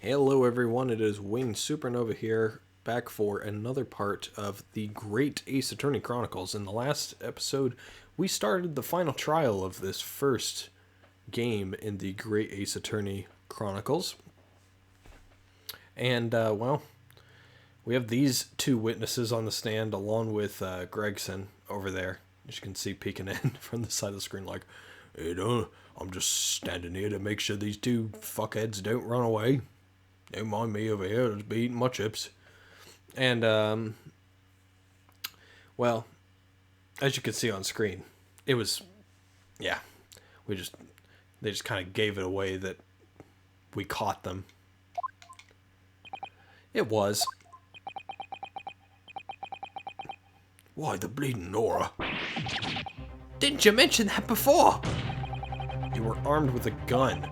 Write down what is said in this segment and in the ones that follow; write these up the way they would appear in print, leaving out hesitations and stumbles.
Hello everyone, it is Wayne Supernova here, back for another part of the Great Ace Attorney Chronicles. In the last episode, we started the final trial of this first game in the Great Ace Attorney Chronicles. And, well, we have these two witnesses on the stand along with Gregson over there. As you can see peeking in from the side of the screen like, hey, I'm just standing here to make sure these two fuckheads don't run away. Don't mind me over here, just be eating my chips. And, well, as you can see on screen, it was, yeah, they just kind of gave it away that we caught them. It was. Why, the bleeding Nora. Didn't you mention that before? You were armed with a gun.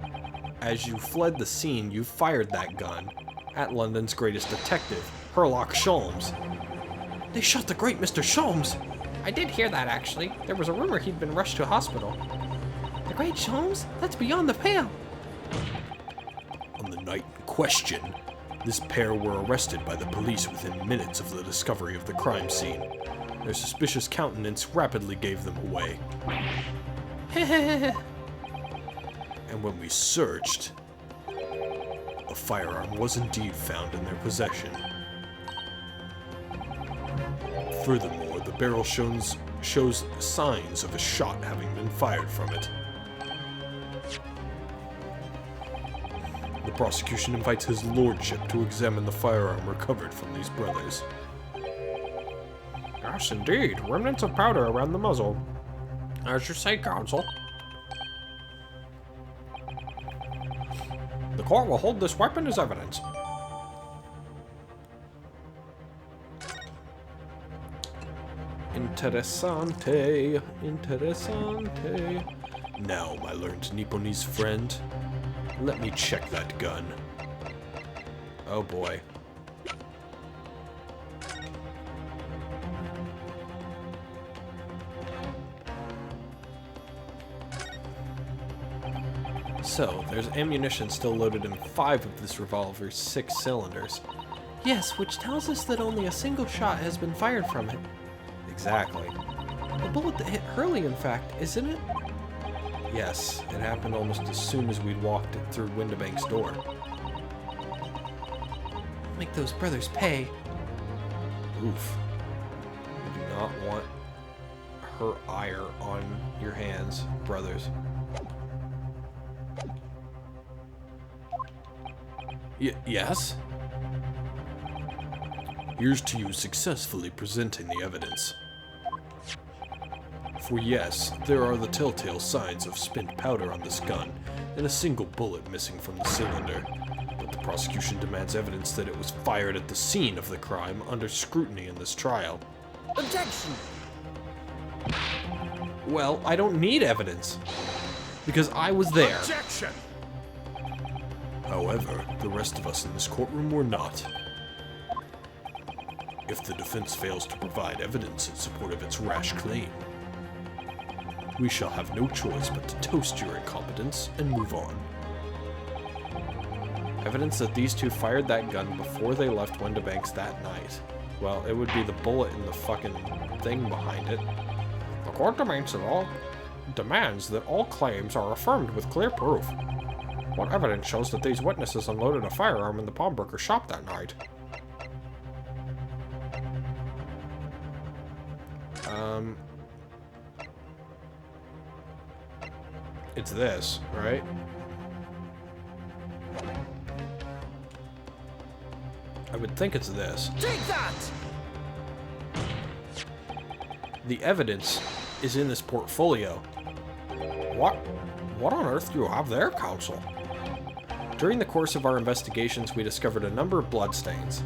As you fled the scene, you fired that gun at London's greatest detective, Herlock Sholmes. They shot the great Mr. Sholmes! I did hear that, actually. There was a rumor he'd been rushed to a hospital. The great Sholmes? That's beyond the pale! On the night in question, this pair were arrested by the police within minutes of the discovery of the crime scene. Their suspicious countenance rapidly gave them away. And when we searched, a firearm was indeed found in their possession. Furthermore, the barrel shows signs of a shot having been fired from it. The prosecution invites his lordship to examine the firearm recovered from these brothers. Yes, indeed. Remnants of powder around the muzzle. As you say, counsel. The court will hold this weapon as evidence. Interessante, interessante. Now, my learned Nipponese friend, let me check that gun. Oh boy. So, there's ammunition still loaded in 5 of this revolver's 6 cylinders. Yes, which tells us that only a single shot has been fired from it. Exactly. A bullet that hit Hurley, in fact, isn't it? Yes, it happened almost as soon as we'd walked it through Windibank's door. Make those brothers pay. Oof. You do not want her ire on your hands, brothers. Yes? Here's to you successfully presenting the evidence. For yes, there are the telltale signs of spent powder on this gun, and a single bullet missing from the cylinder. But the prosecution demands evidence that it was fired at the scene of the crime under scrutiny in this trial. Objection! Well, I don't need evidence, because I was there. Objection! However, the rest of us in this courtroom were not. If the defense fails to provide evidence in support of its rash claim, we shall have no choice but to toast your incompetence and move on. Evidence that these two fired that gun before they left Windibank's that night. Well, it would be the bullet in the fucking thing behind it. The court demands that all claims are affirmed with clear proof. What evidence shows that these witnesses unloaded a firearm in the pawnbroker's shop that night? It's this, right? I would think it's this. Take that! The evidence is in this portfolio. What on earth do you have there, counsel? During the course of our investigations, we discovered a number of bloodstains.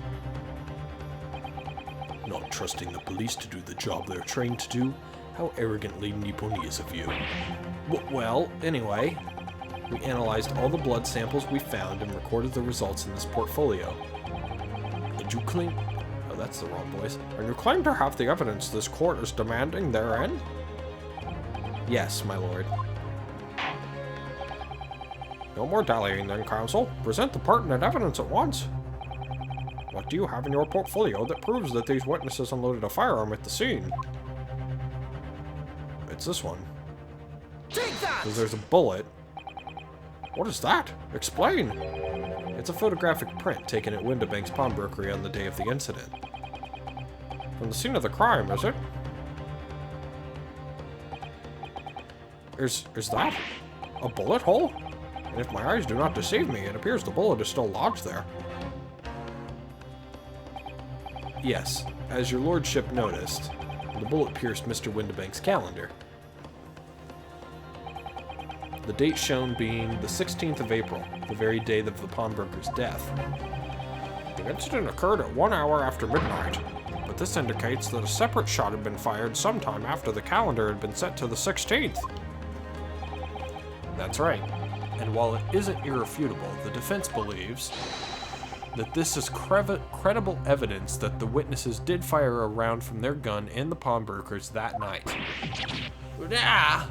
Not trusting the police to do the job they're trained to do? How arrogantly Nipponese of you. Well, anyway, we analyzed all the blood samples we found and recorded the results in this portfolio. Did you claim... Oh, that's the wrong voice. And you claim to have the evidence this court is demanding therein? Yes, my lord. No more dallying then, counsel. Present the pertinent evidence at once. What do you have in your portfolio that proves that these witnesses unloaded a firearm at the scene? It's this one. Take that! Because there's a bullet. What is that? Explain! It's a photographic print taken at Windibank's pawnbrokery on the day of the incident. From the scene of the crime, is it? Is that a bullet hole? And if my eyes do not deceive me, it appears the bullet is still lodged there. Yes, as your lordship noticed, the bullet pierced Mr. Windibank's calendar. The date shown being the 16th of April, the very day of the pawnbroker's death. The incident occurred at 1 hour after midnight, but this indicates that a separate shot had been fired sometime after the calendar had been set to the 16th. That's right. And while it isn't irrefutable, the defense believes that this is credible evidence that the witnesses did fire a round from their gun in the pawnbrokers that night. Ah!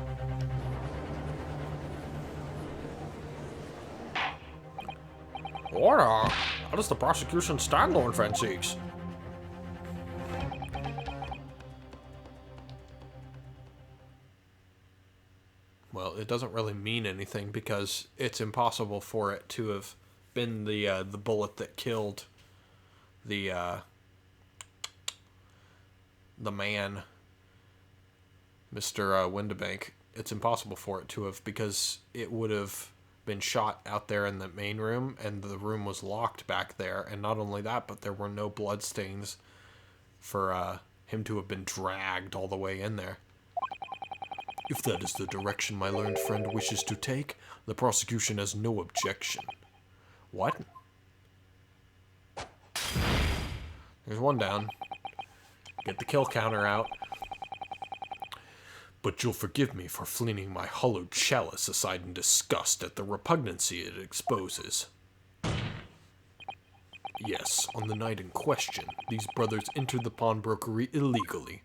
How does the prosecution stand, Lord Van Zieks? Well, it doesn't really mean anything because it's impossible for it to have been the bullet that killed the man, Mr. Windibank. It's impossible for it to have, because it would have been shot out there in the main room, and the room was locked back there. And not only that, but there were no bloodstains for him to have been dragged all the way in there. If that is the direction my learned friend wishes to take, the prosecution has no objection. What? There's one down. Get the kill counter out. But you'll forgive me for flinging my hollowed chalice aside in disgust at the repugnancy it exposes. Yes, on the night in question, these brothers entered the pawnbrokery illegally.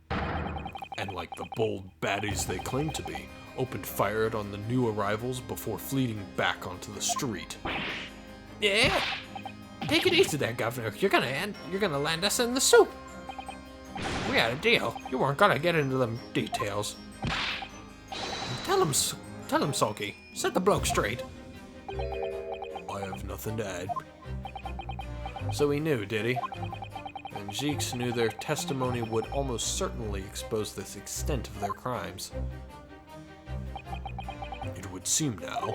And like the bold baddies they claim to be, opened fire on the new arrivals before fleeing back onto the street. Yeah? Take it easy there, Governor. You're gonna land us in the soup. We had a deal. You weren't gonna get into them details. Tell him, Sulky. Set the bloke straight. I have nothing to add. So he knew, did he? And Zieks knew their testimony would almost certainly expose the extent of their crimes. It would seem now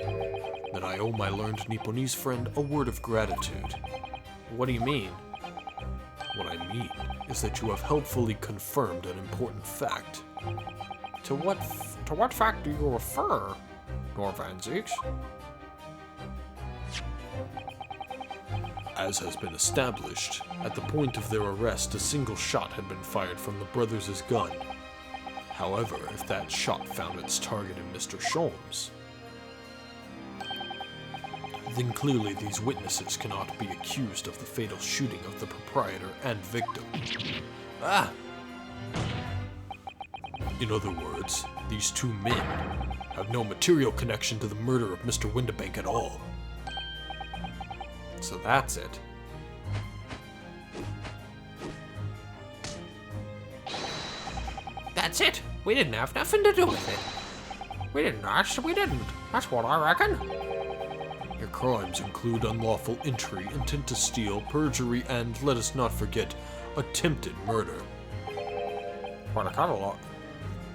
that I owe my learned Nipponese friend a word of gratitude. What do you mean? What I mean is that you have helpfully confirmed an important fact. To what fact do you refer, Lord Van Zieks? As has been established, at the point of their arrest, a single shot had been fired from the brothers' gun. However, if that shot found its target in Mr. Sholmes, then clearly these witnesses cannot be accused of the fatal shooting of the proprietor and victim. Ah! In other words, these two men have no material connection to the murder of Mr. Windibank at all. So that's it. That's it. We didn't have nothing to do with it. We didn't. That's what I reckon. Your crimes include unlawful entry, intent to steal, perjury, and, let us not forget, attempted murder. Quite a catalog.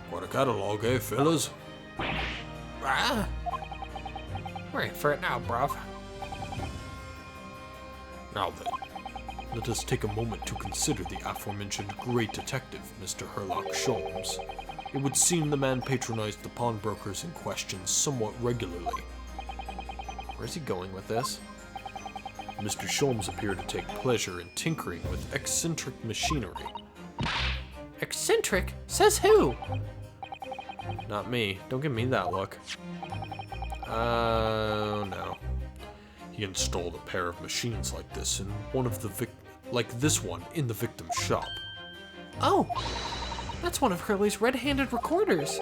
Quite a catalog, eh, fellas? Ah. We're in for it now, bruv. Now then, let us take a moment to consider the aforementioned great detective, Mr. Herlock Sholmes. It would seem the man patronized the pawnbrokers in question somewhat regularly. Where's he going with this? Mr. Sholmes appeared to take pleasure in tinkering with eccentric machinery. Eccentric? Says who? Not me. Don't give me that look. Oh, no. He installed a pair of machines like this in one of the this one in the victim's shop. Oh, that's one of Hurley's red-handed recorders.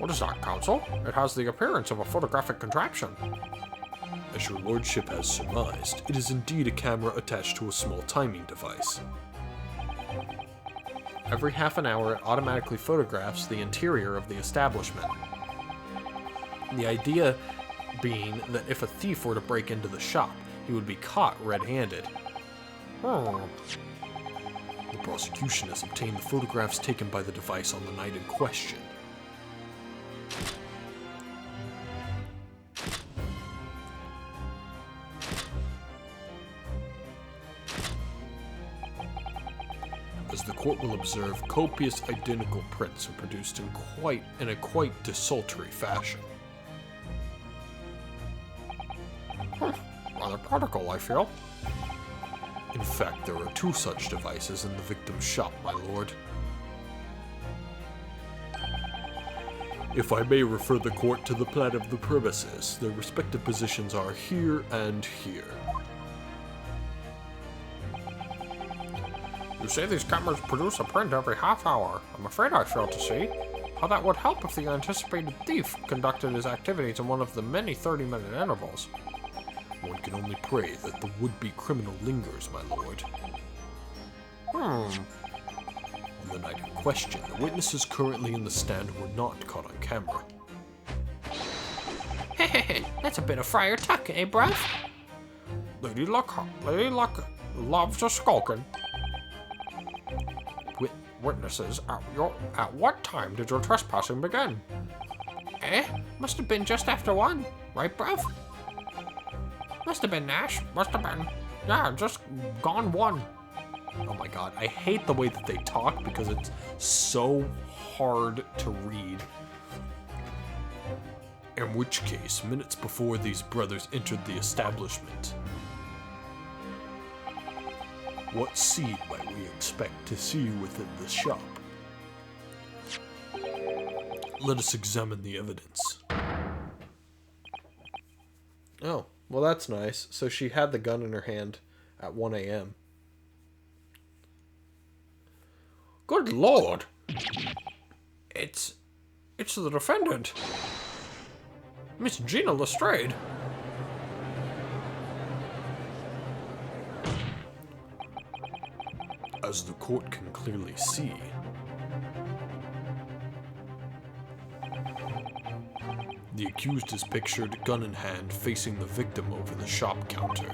What is that, Counsel? It has the appearance of a photographic contraption. As your lordship has surmised, it is indeed a camera attached to a small timing device. Every half an hour, it automatically photographs the interior of the establishment. The idea being that if a thief were to break into the shop, he would be caught red-handed. Hmm. The prosecution has obtained the photographs taken by the device on the night in question. As the court will observe, copious identical prints are produced in a quite desultory fashion. Rather practical, I feel. In fact, there are 2 such devices in the victim's shop, my lord. If I may refer the court to the plan of the premises, their respective positions are here and here. You say these cameras produce a print every half hour. I'm afraid I fail to see how that would help if the anticipated thief conducted his activities in one of the many 30-minute intervals. One can only pray that the would-be criminal lingers, my lord. On the night in question, the witnesses currently in the stand were not caught on camera. Hehehe, that's a bit of Friar Tuck, eh, bruv? Lady Luck loves a skulking. Witnesses, at what time did your trespassing begin? Must have been just after 1, right, bruv? Must have been Nash. Must have been. Yeah, just gone 1. Oh my god, I hate the way that they talk because it's so hard to read. In which case, minutes before these brothers entered the establishment, what seed might we expect to see within the shop? Let us examine the evidence. Oh, well that's nice. So she had the gun in her hand at 1 a.m. Good lord! It's the defendant. Miss Gina Lestrade. As the court can clearly see, the accused is pictured, gun in hand, facing the victim over the shop counter.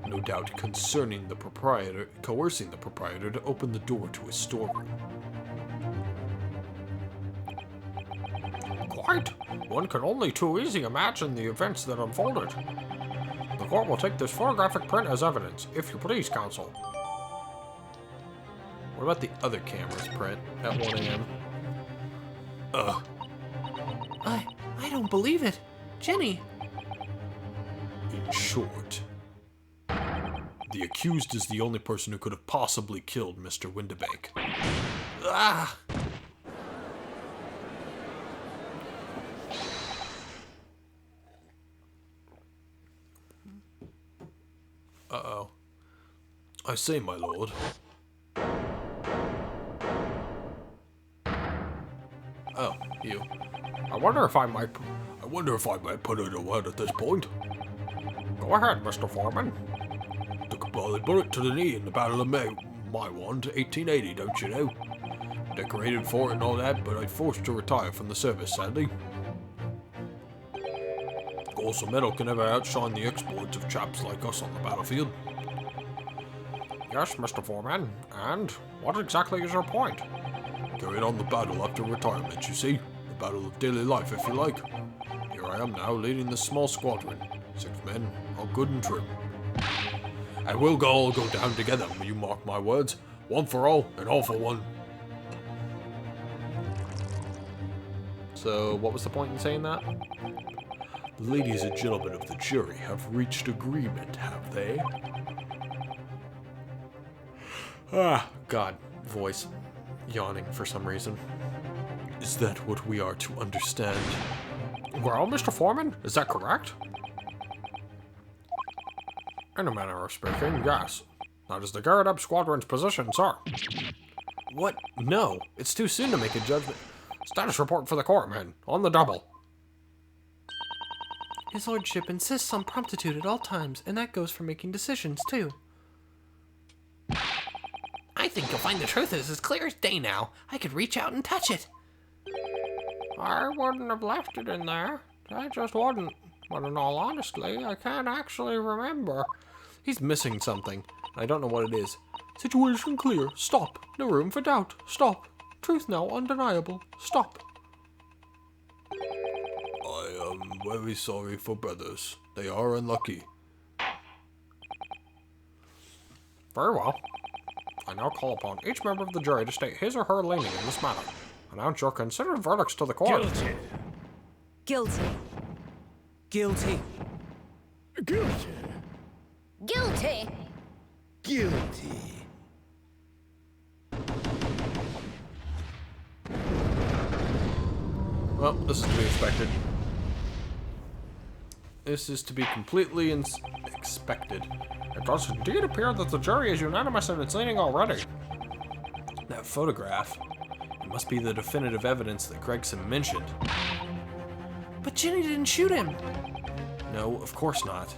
No doubt coercing the proprietor to open the door to his storeroom. Quite. One can only too easily imagine the events that unfolded. The court will take this photographic print as evidence, if you please, counsel. What about the other camera's print at 1 a.m.? I don't believe it. Jenny. In short, the accused is the only person who could have possibly killed Mr. Windibank. Ah! Uh-oh. I say, my lord. Oh, you. I wonder if I might put it to word at this point. Go ahead, Mr. Foreman. Took a bloody bullet to the knee in the Battle of Maiwand, 1880, don't you know? Decorated for it and all that, but I forced to retire from the service, sadly. Of course, a medal can never outshine the exploits of chaps like us on the battlefield. Yes, Mr. Foreman. And what exactly is your point? Carried on the battle after retirement, you see. The battle of daily life, if you like. Here I am now, leading this small squadron. 6 men, all good and true. And we'll all go down together, you mark my words. One for all, and all for one. So, what was the point in saying that? The ladies and gentlemen of the jury have reached agreement, have they? Ah, God. Voice. Yawning for some reason. Is that what we are to understand? Well, Mr. Foreman, is that correct? In a manner of speaking, yes. That is the Garrett Squadron's position, sir. What? No. It's too soon to make a judgment. Status report for the court, man. On the double. His lordship insists on promptitude at all times, and that goes for making decisions, too. I think you'll find the truth is as clear as day now. I could reach out and touch it. I wouldn't have left it in there. I just wouldn't. But in all honesty, I can't actually remember. He's missing something. I don't know what it is. Situation clear. Stop. No room for doubt. Stop. Truth now undeniable. Stop. I am very sorry for brothers. They are unlucky. Very well. I now call upon each member of the jury to state his or her leaning in this matter. Announce your considered verdicts to the court. Guilty. Guilty. Guilty. Guilty. Guilty. Well, this is to be expected. This is to be completely expected. It does indeed appear that the jury is unanimous in its leaning already. That photograph. It must be the definitive evidence that GREGSY mentioned. But Ginny didn't shoot him. No, of course not.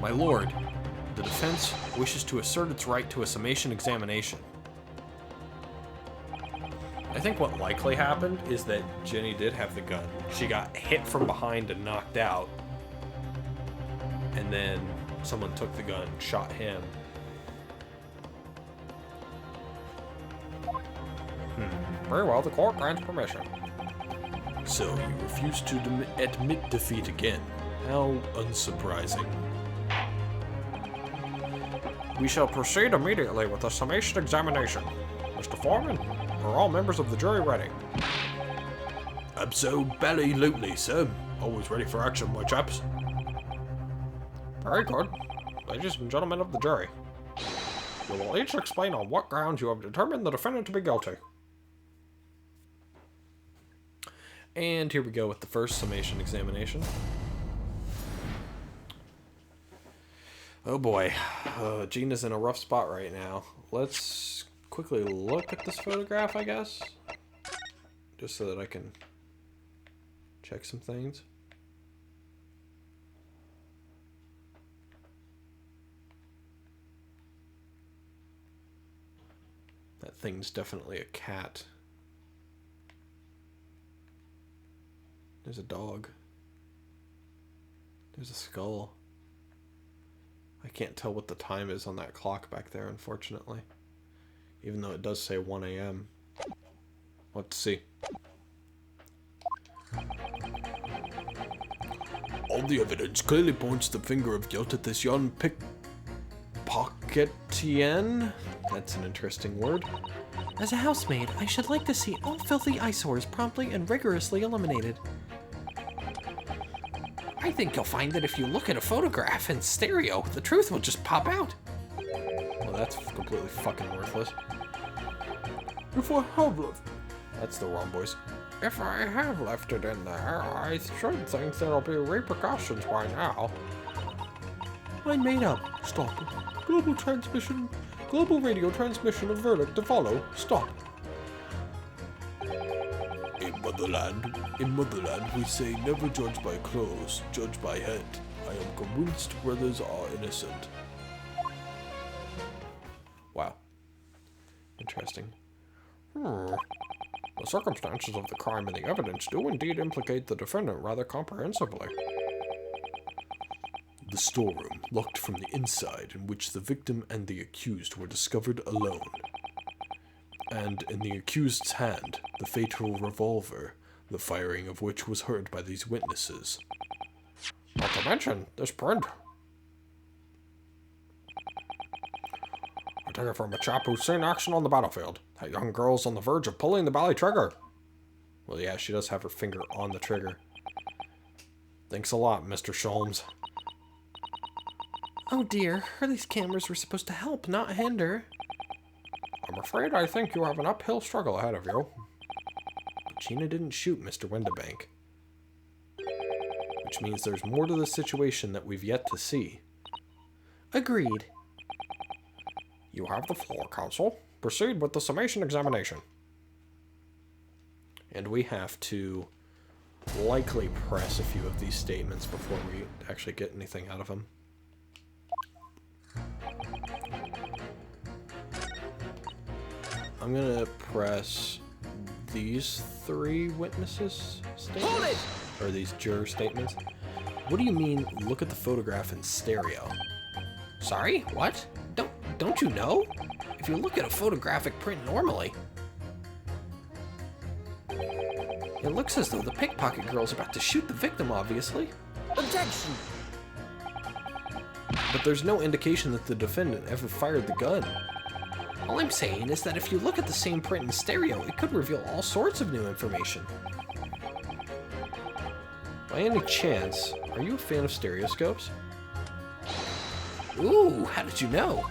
My lord, the defense wishes to assert its right to a summation examination. I think what likely happened is that Ginny did have the gun. She got hit from behind and knocked out. And then someone took the gun, shot him. Very well, the court grants permission. So you refuse to admit defeat again. How unsurprising. We shall proceed immediately with the summation examination. Mr. Foreman, are all members of the jury ready? Absolutely, sir. Always ready for action, my chaps. Very good. Ladies and gentlemen of the jury, you will each explain on what grounds you have determined the defendant to be guilty. And here we go with the first summation examination. Oh boy, Gina's in a rough spot right now. Let's quickly look at this photograph, I guess. Just so that I can check some things. That thing's definitely a cat. There's a dog. There's a skull. I can't tell what the time is on that clock back there, unfortunately. Even though it does say 1 a.m. Let's see. All the evidence clearly points the finger of guilt at this young pickpocketian. That's an interesting word. As a housemaid, I should like to see all filthy eyesores promptly and rigorously eliminated. I think you'll find that if you look at a photograph in stereo, the truth will just pop out. Well, that's completely fucking worthless. If I have left. That's the wrong voice. If I have left it in there, I should think there'll be repercussions by now. Mine made up. Stop. Global radio transmission of verdict to follow. Stop. In motherland, we say never judge by clothes, judge by head. I am convinced brothers are innocent. Wow. Interesting. The circumstances of the crime and the evidence do indeed implicate the defendant rather comprehensively. The storeroom, locked from the inside, in which the victim and the accused were discovered alone. And in the accused's hand, the fatal revolver, the firing of which was heard by these witnesses. Not to mention this print. I take it from a chap who's seen action on the battlefield. That young girl's on the verge of pulling the bally trigger. Well, yeah, she does have her finger on the trigger. Thanks a lot, Mr. Sholmes. Oh dear, Hurley's cameras were supposed to help, not hinder. I'm afraid I think you have an uphill struggle ahead of you. Gina didn't shoot Mr. Windibank. Which means there's more to the situation that we've yet to see. Agreed. You have the floor, counsel. Proceed with the summation examination. And we have to likely press a few of these statements before we actually get anything out of them. I'm gonna press these 3 witnesses statements, or these juror statements. What do you mean, look at the photograph in stereo? Sorry, what? Don't you know? If you look at a photographic print normally, it looks as though the pickpocket girl's about to shoot the victim, obviously. Objection! But there's no indication that the defendant ever fired the gun. All I'm saying is that if you look at the same print in stereo, it could reveal all sorts of new information. By any chance, are you a fan of stereoscopes? Ooh, how did you know?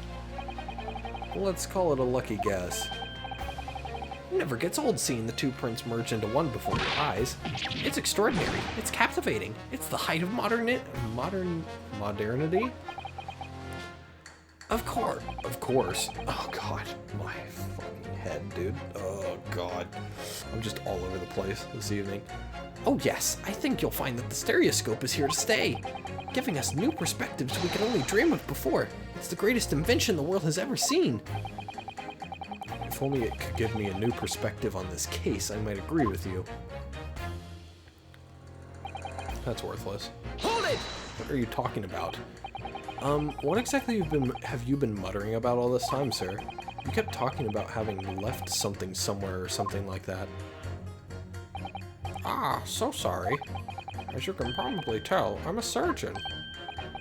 Let's call it a lucky guess. It never gets old seeing the 2 prints merge into one before your eyes. It's extraordinary. It's captivating. It's the height of modernity. Of course. Oh god, my fucking head, dude. Oh god. I'm just all over the place this evening. Oh yes, I think you'll find that the stereoscope is here to stay, giving us new perspectives we could only dream of before. It's the greatest invention the world has ever seen. If only it could give me a new perspective on this case, I might agree with you. That's worthless. Hold it! What are you talking about? What exactly have you been muttering about all this time, sir? You kept talking about having left something somewhere or something like that. Ah, so sorry. As you can probably tell, I'm a surgeon.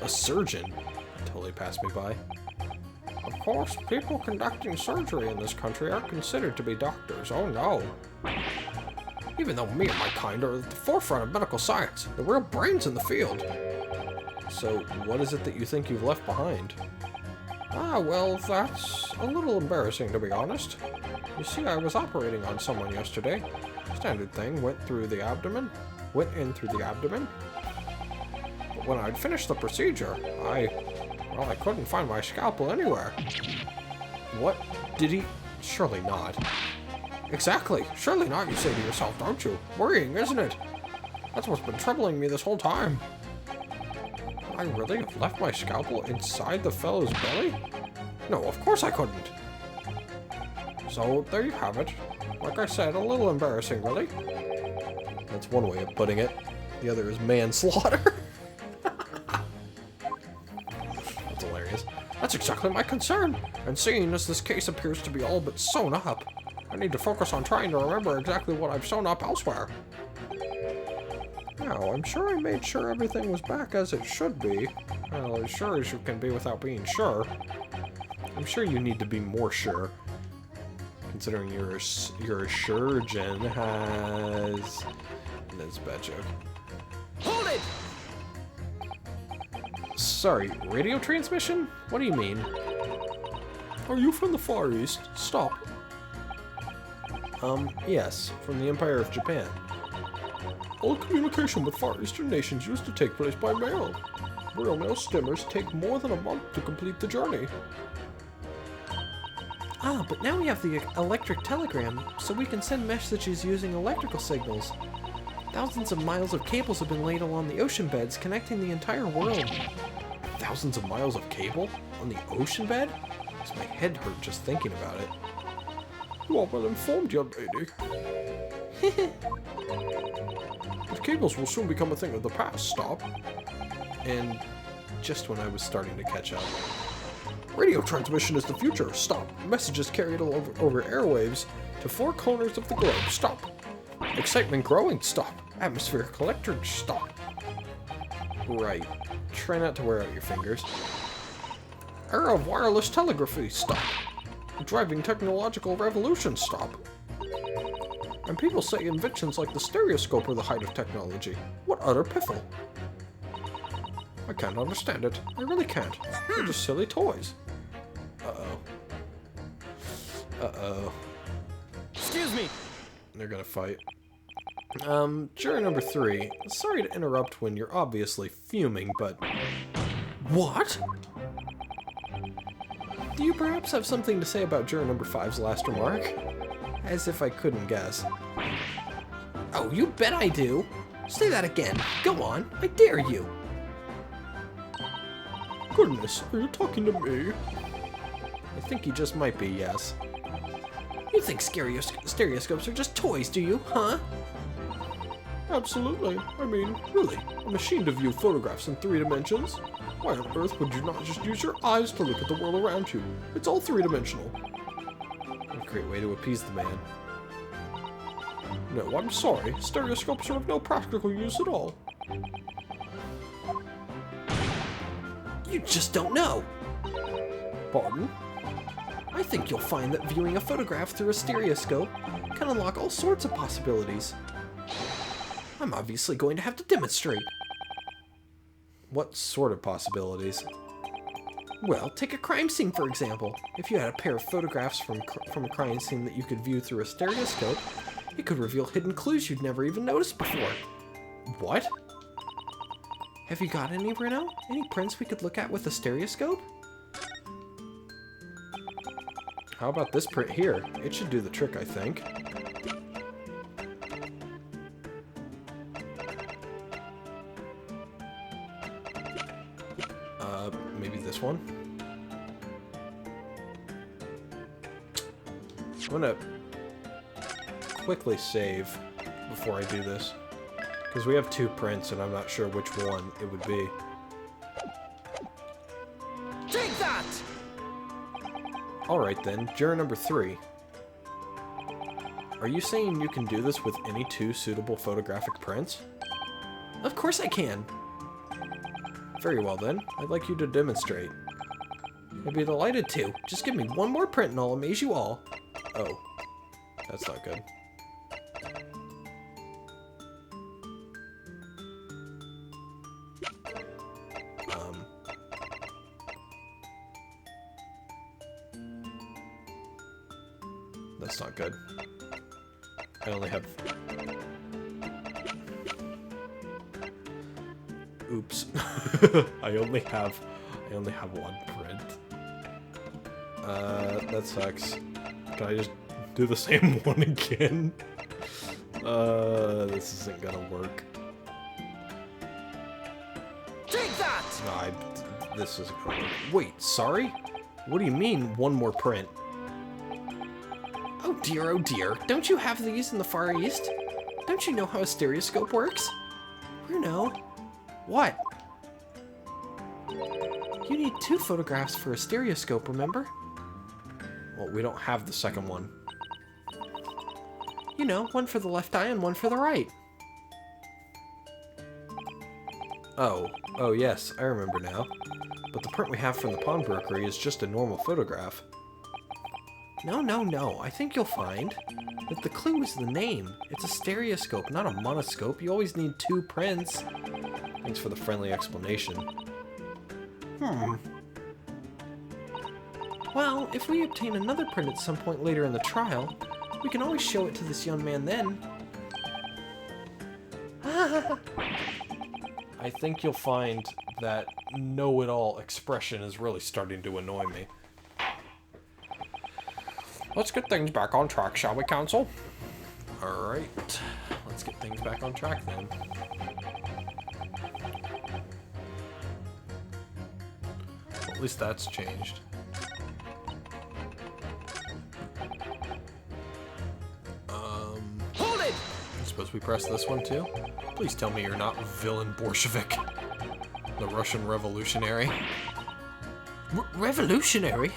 A surgeon? Totally passed me by. Of course, people conducting surgery in this country are considered to be doctors. Oh no. Even though me and my kind are at the forefront of medical science, the real brains in the field. So, what is it that you think you've left behind? Ah, well, that's a little embarrassing, to be honest. You see, I was operating on someone yesterday. Standard thing, went in through the abdomen. But when I'd finished the procedure, I couldn't find my scalpel anywhere. What? Did he? Surely not. Exactly. Surely not, you say to yourself, don't you? Worrying, isn't it? That's what's been troubling me this whole time. I really have left my scalpel inside the fellow's belly? No, of course I couldn't. So, there you have it. Like I said, a little embarrassing, really. That's one way of putting it. The other is manslaughter. That's hilarious. That's exactly my concern. And seeing as this case appears to be all but sewn up, I need to focus on trying to remember exactly what I've sewn up elsewhere. Now, I'm sure I made sure everything was back as it should be. Well, as sure as you can be without being sure. I'm sure you need to be more sure. Considering you're a surgeon has... That's a bad joke. Hold it! Sorry, radio transmission? What do you mean? Are you from the Far East? Stop. Yes, from the Empire of Japan. All communication with Far Eastern nations used to take place by mail. Real mail steamers take more than a month to complete the journey. Ah, but now we have the electric telegram, so we can send messages using electrical signals. Thousands of miles of cables have been laid along the ocean beds, connecting the entire world. Thousands of miles of cable? On the ocean bed? Makes my head hurt just thinking about it. You are well informed, young lady. But cables will soon become a thing of the past, stop. And just when I was starting to catch up. Radio transmission is the future, stop. Messages carried over airwaves to 4 corners of the globe, stop. Excitement growing, stop. Atmospheric electric, stop. Right. Try not to wear out your fingers. Era of wireless telegraphy, stop. Driving technological revolution, stop. And people say inventions like the stereoscope are the height of technology. What utter piffle. I can't understand it. I really can't. They're just silly toys. Uh-oh. Uh-oh. Excuse me. They're gonna fight. Juror number 3. Sorry to interrupt when you're obviously fuming, but... What? Do you perhaps have something to say about juror number 5's last remark? As if I couldn't guess. No, you bet I do. Say that again. Go on. I dare you. Goodness, are you talking to me? I think you just might be, yes. You think stereoscopes are just toys, do you, huh? Absolutely. I mean, really, a machine to view photographs in 3 dimensions? Why on earth would you not just use your eyes to look at the world around you? It's all 3-dimensional. A great way to appease the man. No, I'm sorry. Stereoscopes are of no practical use at all. You just don't know. Pardon? I think you'll find that viewing a photograph through a stereoscope can unlock all sorts of possibilities. I'm obviously going to have to demonstrate. What sort of possibilities? Well, take a crime scene, for example. If you had a pair of photographs from a crime scene that you could view through a stereoscope, it could reveal hidden clues you'd never even noticed before. What? Have you got any, Bruno? Any prints we could look at with a stereoscope? How about this print here? It should do the trick, I think. Maybe this one? I'm gonna quickly save before I do this, because we have 2 prints and I'm not sure which one it would be. Take that! Alright then, juror number 3. Are you saying you can do this with any 2 suitable photographic prints? Of course I can. Very well then, I'd like you to demonstrate. I'd be delighted to. Just give me one more print and I'll amaze you all. Oh, that's not good. That's not good. I only have... Oops. I only have 1 print. That sucks. Can I just do the same one again? This isn't gonna work. Take that! No, this isn't gonna work. Wait, sorry? What do you mean, 1 more print? Oh dear, don't you have these in the Far East? Don't you know how a stereoscope works? Bruno. What? You need 2 photographs for a stereoscope, remember? Well, we don't have the second one. You know, one for the left eye and one for the right. Oh yes, I remember now. But the print we have from the pawnbrokery is just a normal photograph. No, I think you'll find that the clue is the name. It's a stereoscope, not a monoscope. You always need 2 prints. Thanks for the friendly explanation. Well, if we obtain another print at some point later in the trial, we can always show it to this young man then. I think you'll find that know-it-all expression is really starting to annoy me. Let's get things back on track, shall we, Counsel? Alright, let's get things back on track then. Well, at least that's changed. Hold it! I suppose we press this one too? Please tell me you're not villain Bolshevik. The Russian revolutionary. Revolutionary?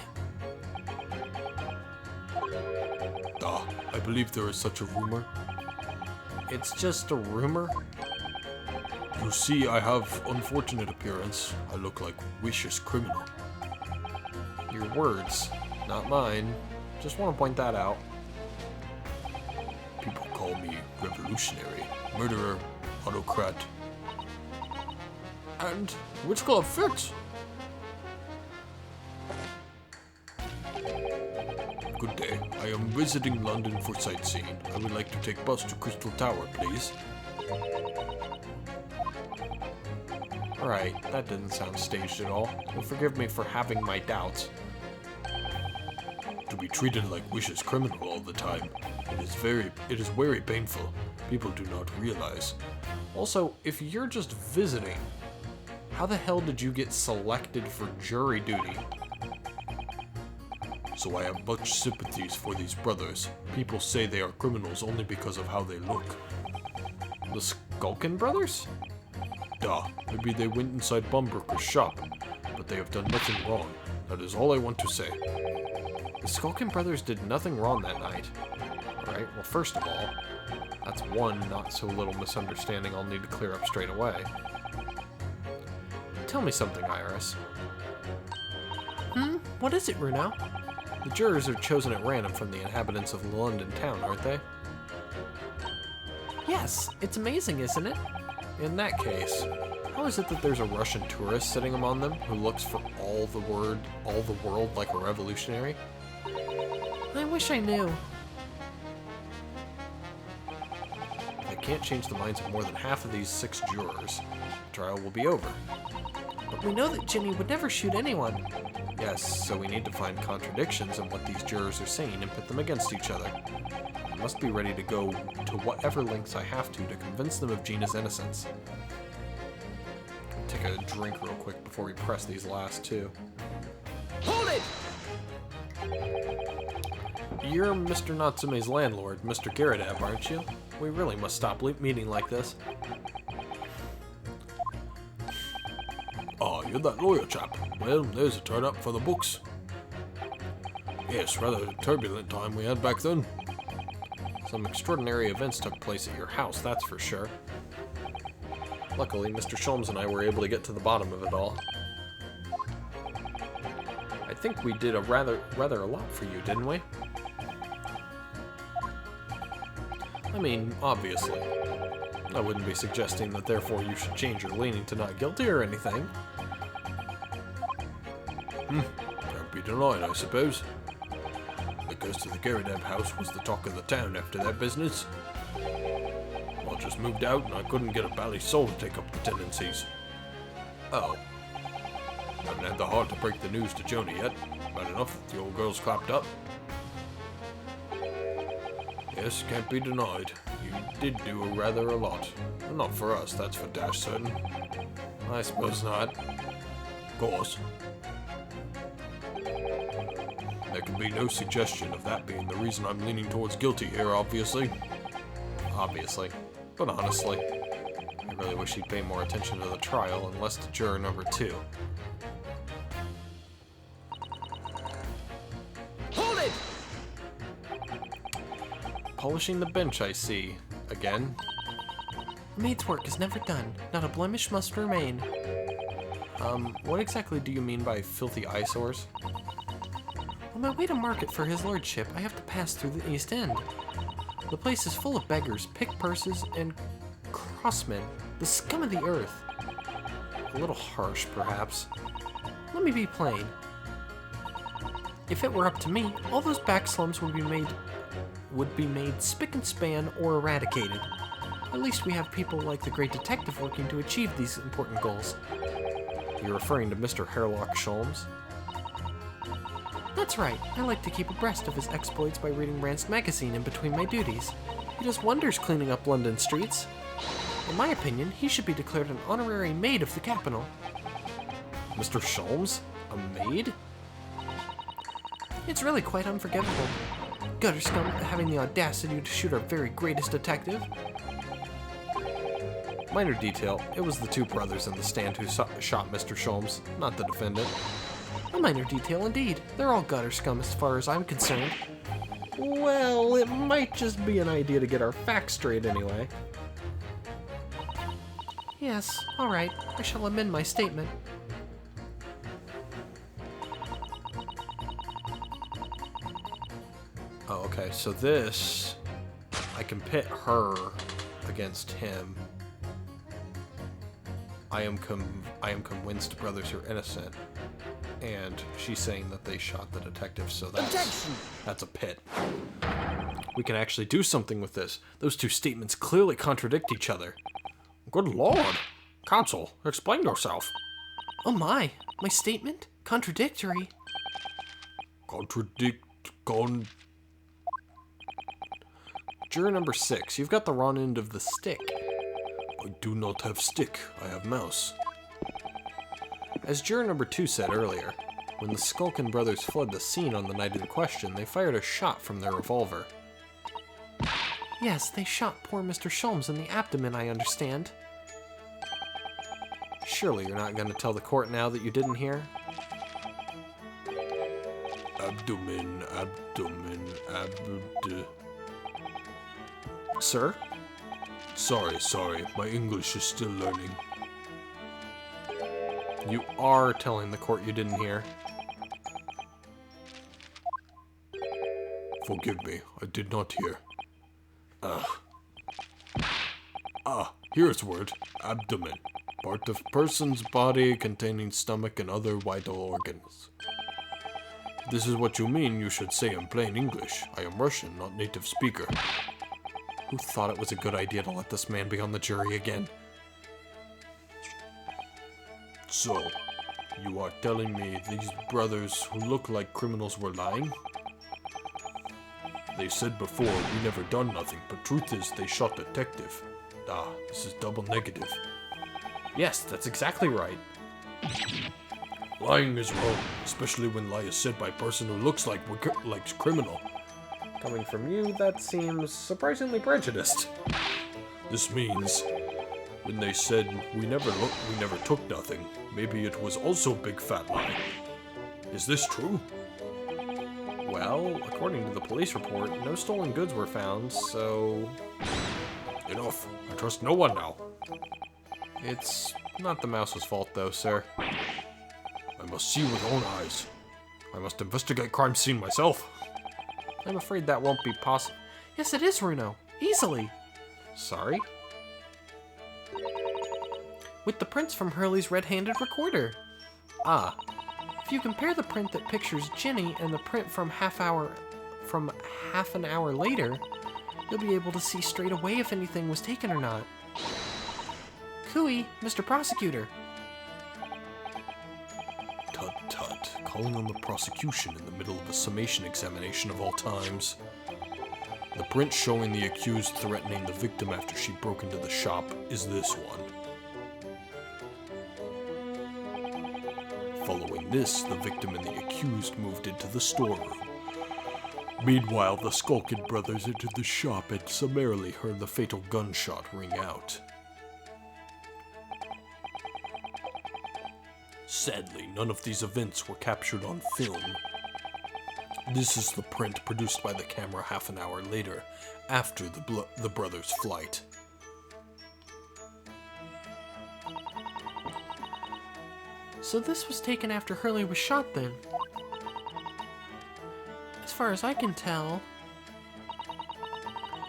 I believe there is such a rumor. It's just a rumor? You see, I have unfortunate appearance. I look like vicious criminal. Your words, not mine. Just want to point that out. People call me revolutionary, murderer, autocrat. And which glove fits? Good day. I am visiting London for sightseeing. I would like to take bus to Crystal Tower, please. Alright, that didn't sound staged at all. You'll forgive me for having my doubts. To be treated like vicious criminal all the time, it is very painful. people do not realize. Also, if you're just visiting, how the hell did you get selected for jury duty? So I have much sympathies for these brothers. People say they are criminals only because of how they look. The Skulkin brothers? Duh, maybe they went inside Bumbrooker's shop, but they have done nothing wrong. That is all I want to say. The Skulkin brothers did nothing wrong that night. Alright, well first of all, that's one not so little misunderstanding I'll need to clear up straight away. Tell me something, Iris. What is it, Runo? The jurors are chosen at random from the inhabitants of London town, aren't they? Yes, it's amazing, isn't it? In that case, how is it that there's a Russian tourist sitting among them who looks for all the world like a revolutionary? I wish I knew. I can't change the minds of more than half of these 6 jurors. The trial will be over. But we know that Ginny would never shoot anyone. Yes, so we need to find contradictions in what these jurors are saying and pit them against each other. I must be ready to go to whatever lengths I have to convince them of Gina's innocence. I'll take a drink real quick before we press these last 2. Hold it! You're Mr. Natsume's landlord, Mr. Garrett, aren't you? We really must stop meeting like this. Ah, you're that lawyer chap. Well, there's a turn up for the books. Yes, rather a turbulent time we had back then. Some extraordinary events took place at your house, that's for sure. Luckily, Mr. Sholmes and I were able to get to the bottom of it all. I think we did a rather a lot for you, didn't we? I mean, obviously. I wouldn't be suggesting that therefore you should change your leaning to not guilty or anything. Can't be denied, I suppose. The ghost of the Garrideb house was the talk of the town after that business. I just moved out and I couldn't get a bally soul to take up the tenancies. Oh. Haven't had the heart to break the news to Joni yet. Bad enough that the old girl's clapped up. Yes, can't be denied. You did do a lot. Well, not for us, that's for dash certain. I suppose not. Of course. There can be no suggestion of that being the reason I'm leaning towards guilty here, obviously. Obviously. But honestly, I really wish he'd pay more attention to the trial and less to juror number 2. Hold it! Polishing the bench, I see. Again? The maid's work is never done. Not a blemish must remain. What exactly do you mean by filthy eyesores? On my way to market for his lordship, I have to pass through the East End. The place is full of beggars, pick-pursers, and crossmen, the scum of the earth. A little harsh, perhaps. Let me be plain. If it were up to me, all those back slums would be made spick and span or eradicated. At least we have people like the great detective working to achieve these important goals. You're referring to Mr. Hairlock Sholmes? That's right. I like to keep abreast of his exploits by reading Rand's magazine in between my duties. He does wonders cleaning up London streets. In my opinion, he should be declared an honorary maid of the capital. Mr. Sholmes? A maid? It's really quite unforgivable. Gutter scum having the audacity to shoot our very greatest detective. Minor detail, it was the 2 brothers in the stand who shot Mr. Sholmes, not the defendant. A minor detail indeed. They're all gutter scum as far as I'm concerned. Well, it might just be an idea to get our facts straight anyway. Yes, alright. I shall amend my statement. Oh, okay, so this... I can pit her against him. I am convinced brothers are innocent. And she's saying that they shot the detective, so that's a pit. We can actually do something with this. Those 2 statements clearly contradict each other. Good lord! Counsel, explain yourself. Oh my statement? Contradictory. Juror number 6, you've got the wrong end of the stick. I do not have stick, I have mouse. As juror number 2 said earlier, when the Skulkin brothers fled the scene on the night in question, they fired a shot from their revolver. Yes, they shot poor Mr. Sholmes in the abdomen, I understand. Surely you're not going to tell the court now that you didn't hear? Abdomen, abdomen, Sir? Sorry, my English is still learning. You are telling the court you didn't hear. Forgive me, I did not hear. Here's word. Abdomen. Part of person's body containing stomach and other vital organs. If this is what you mean, you should say in plain English. I am Russian, not native speaker. Who thought it was a good idea to let this man be on the jury again? So, you are telling me these brothers who look like criminals were lying? They said before, we never done nothing, but truth is, they shot detective. This is double negative. Yes, that's exactly right. Lying is wrong, especially when lie is said by a person who looks like criminal. Coming from you, that seems surprisingly prejudiced. This means, when they said, we never took nothing, maybe it was also a big fat lie. Is this true? Well, according to the police report, no stolen goods were found, so... Enough. I trust no one now. It's not the mouse's fault, though, sir. I must see with own eyes. I must investigate crime scene myself. I'm afraid that won't be possible. Yes, it is, Runo. Easily. Sorry? With the prints from Hurley's red-handed recorder. Ah, If you compare the print that pictures Ginny and the print from half an hour later, you'll be able to see straight away if anything was taken or not. Cooey, Mr. Prosecutor. Tut. Calling on the prosecution in the middle of a summation examination of all times. The print showing the accused threatening the victim after she broke into the shop is this one. Following this, the victim and the accused moved into the storeroom. Meanwhile, the Skulkin brothers entered the shop and summarily heard the fatal gunshot ring out. Sadly, none of these events were captured on film. This is the print produced by the camera half an hour later, after the brothers' flight. So this was taken after Hurley was shot then? As far as I can tell,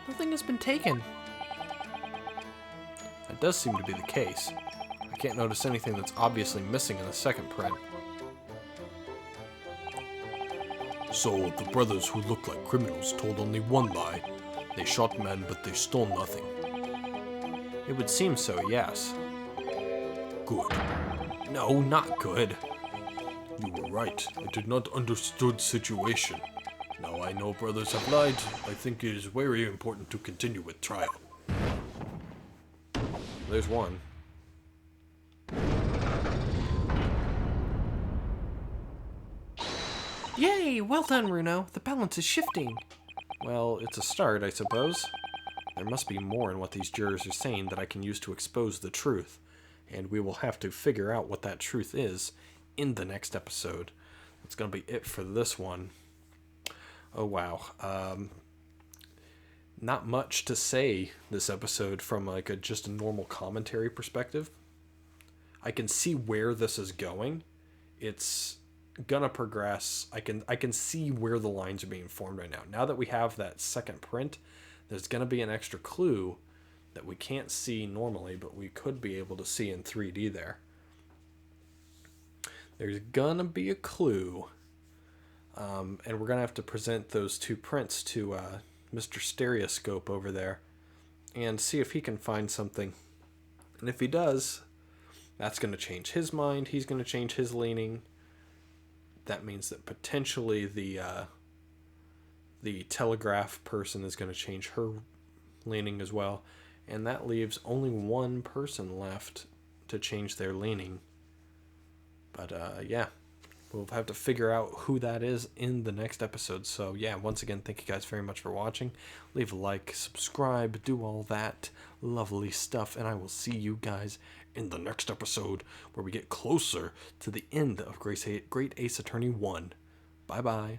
nothing has been taken. That does seem to be the case. I can't notice anything that's obviously missing in the second print. So, the brothers who look like criminals told only one lie. They shot men, but they stole nothing. It would seem so, yes. Good. No, not good. You were right. I did not understood situation. Now I know brothers have lied. I think it is very important to continue with trial. There's one. Yay! Well done, Runo. The balance is shifting. Well, it's a start, I suppose. There must be more in what these jurors are saying that I can use to expose the truth, and we will have to figure out what that truth is in the next episode. That's going to be it for this one. Oh, wow. Not much to say this episode from like just a normal commentary perspective. I can see where this is going. It's gonna progress. I can see where the lines are being formed right now. Now that we have that second print, there's gonna be an extra clue that we can't see normally, but we could be able to see in 3D there. There's gonna be a clue. And we're gonna have to present those two prints to Mr. Stereoscope over there and see if he can find something. And if he does, that's gonna change his mind. He's gonna change his leaning. That means that potentially the telegraph person is going to change her leaning as well. And that leaves only one person left to change their leaning. But yeah, we'll have to figure out who that is in the next episode. So yeah, once again, thank you guys very much for watching. Leave a like, subscribe, do all that lovely stuff, and I will see you guys in the next episode where we get closer to the end of Great Ace Attorney 1. Bye bye.